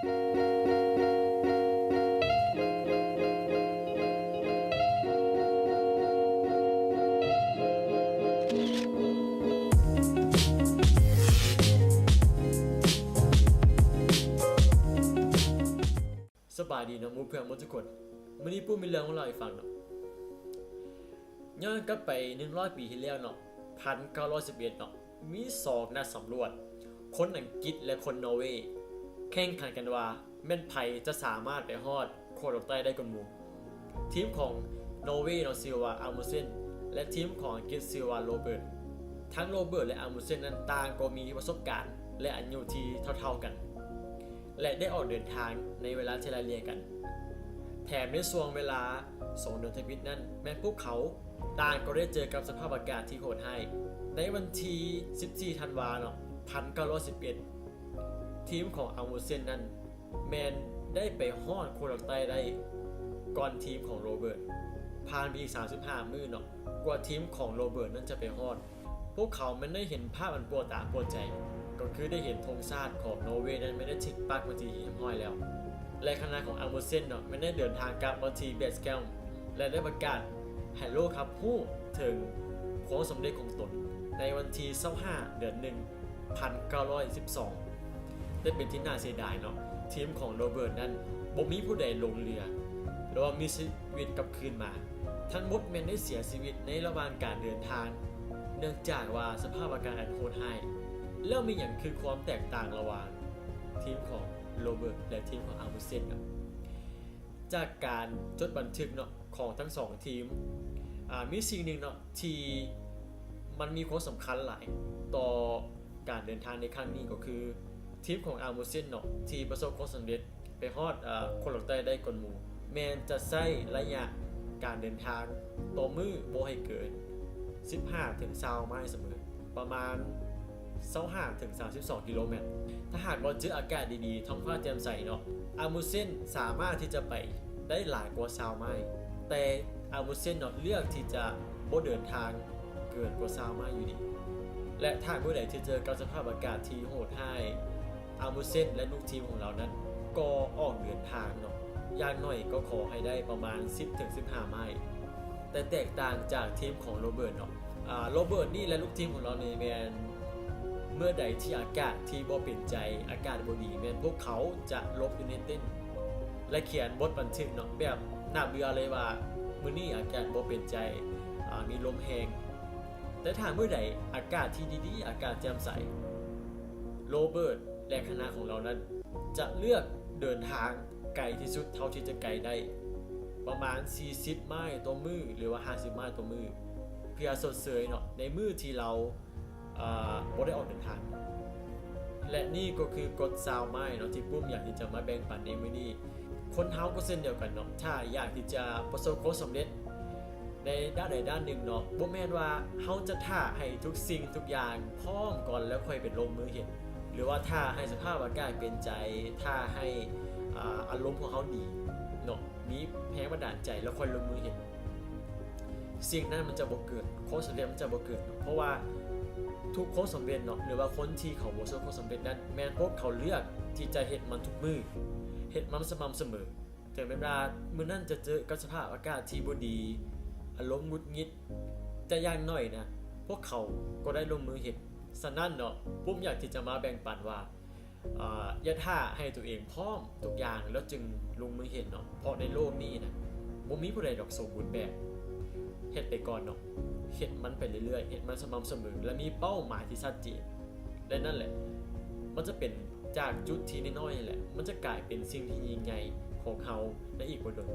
สบายดีเนาะมูเพื่อนหมดทุกคนมื้อนี้ปุ้มมีเรื่องของเราให้ฟังเนาะย้อนกลับไป100 ปีที่แล้วเนาะ1911เนาะมี2นักสำรวจคนอังกฤษและคนนอร์เวย์แข่งขันกันว่าแม่นไผจะสามารถไปฮอดโคโลใต้ได้ก่อนหมู่ทีมของนอร์เวย์เนาะชื่อว่าอาร์มุเซนและทีมของอังกฤษชื่อว่าโรเบิร์ตทั้งโรเบิร์ตและอาร์มุเซนนั้นต่างก็มีประสบการณ์และอายุที่เท่าๆกันและได้ออกเดินทางในเวลาที่ไล่เลี่ยกันแถมในช่วงเวลา2 เดือนทวิตนั้นแม้พวกเขาต่างก็ได้เจอกับสภาพอากาศที่โหดร้ายในวันที่14 ธันวาคม 1911ทีมของอัลมูเซนนั้นแมนได้ไปฮอดโคโลใต้ได้ก่อนทีมของโรเบิร์ตผ่านไปอีก35 มื้อเนาะกว่าทีมของโรเบิร์ตนั้นจะไปฮอดพวกเขามันได้เห็นภาพอันปวดตาปวดใจก็คือได้เห็นธงชาติของนอร์เวย์นั้นไม่ได้ถิกปักมาที่หินห้อยแล้วและคณะของอัลมูเซนเนาะไม่ได้เดินทางกลับมาที่เบสแกลและได้ประกาศให้โลกครับผู้ถึงความสำเร็จของตนในวันที่25 เดือน 1 1912ได้เป็นที่น่าเสียดายเนาะทีมของโรเบิร์ตนั้นบ่มีผู้ใดลงเรือหรือว่ามีชีวิตกลับคืนมาทั้งหมดแม้นได้เสียชีวิตในระหว่างการเดินทางเนื่องจากว่าสภาพอากาศอันโหดร้ายแล้วมีอย่างคือความแตกต่างระหว่างทีมของโรเบิร์ตและทีมของอาร์มูเซนครับจากการจดบันทึกเนาะของทั้ง2ทีมมีสิ่งหนึ่งเนาะที่มันมีความสำคัญหลายต่อการเดินทางในครั้งนี้ก็คือทีมของอาร์มูเซนเนาะที่ประสบความสำเร็จไปฮอดโคโลใต้ได้ก่อนหมู่แม้จะใช้ระยะการเดินทางต่อมื้อบ่ให้เกิน15-20 ไมล์เสมอประมาณ25-32 กิโลเมตรถ้าหากเราเจออากาศดีๆท้องฟ้าแจ่มใสเนาะอาร์มูเซนสามารถที่จะไปได้หลายกว่า20 ไมล์แต่อาร์มูเซนเนาะเลือกที่จะบ่เดินทางเกินกว่า20 ไมล์อยู่ดีและถ้าเมื่อใดที่เจอกับสภาพอากาศที่โหดร้ายอาร์มูเซนและลูกทีมของเรานั้นก็ออกเดินทางเนาะอย่างน้อยก็ขอให้ได้ประมาณ 10-15 ไมล์แต่แตกต่างจากทีมของโรเบิร์ตเนาะโรเบิร์ตนี่และลูกทีมของเราในแมนเมื่อใดที่อากาศที่บ่เป็นใจอากาศบ่ดีแม่นพวกเขาจะลบอยู่ในเต้นและเขียนบทบันทึกเนาะแบบน่าเบื่อเลยว่ามื้อนี้อากาศบ่เป็นใจมีลมแรงแต่ถ้ามื้อใดอากาศที่ดีๆอากาศแจ่มใสโรเบิร์ตและคณะของเรานั้นจะเลือกเดินทางไกลที่สุดเท่าที่จะไกลได้ประมาณ40 ไมล์ต่อมื้อหรือว่า50 ไมล์ต่อมื้อเพื่อสดเสยเนาะในมื้อที่เราบ่ได้ออกเดินทางและนี่ก็คือกฎ20 ไมล์เนาะที่ปุ้มอยากที่จะมาแบ่งปันในมื้อนี้คนเฮาก็เช่นเดียวกันเนาะถ้าอยากที่จะประสบความสำเร็จในด้านใดด้านหนึ่งเนาะบ่แม่นว่าเฮาจะท่าให้ทุกสิ่งทุกอย่างพร้อมก่อนแล้วค่อยเป็นลงมือเฮ็ดหรือว่าท่าให้สภาพอากาศเป็นใจท่าให้อารมณ์ของเฮาดีเนาะมีแรงบันดาลใจแล้วค่อยลงมือเฮ็ดสิ่งนั้นมันจะบ่เกิดความสำเร็จมันจะบ่เกิดเพราะว่าทุกคนสำเร็จเนาะหรือว่าคนที่เขาประสบความสำเร็จนั้นแม้พวกเขาเลือกที่จะเฮ็ดมันทุกมื้อเฮ็ดมันสม่ำเสมอถึงเวลามื้อนั้นจะเจอกับสภาพอากาศที่บ่ดีอารมณ์หงุดหงิดแต่อย่างน้อยนะพวกเขาก็ได้ลงมือเฮ็ดฉะนั้นเนาะปุ้มอยากที่จะมาแบ่งปันว่าอย่าท่าให้ตัวเองพร้อมทุกอย่างแล้วจึงลงมือเฮ็ดเนาะเพราะในโลกนี้นะบ่มีผู้ใดดอกสมบูรณ์แบบเฮ็ดไปก่อนเนาะเฮ็ดมันไปเรื่อยๆเฮ็ดมันสม่ำเสมอและมีเป้าหมายที่ชัดเจนและนั่นแหละมันจะเป็นจากจุดที่น้อยๆนี่แหละมันจะกลายเป็นสิ่งที่ยิ่งใหญ่ของเฮาในอีกบ่ดน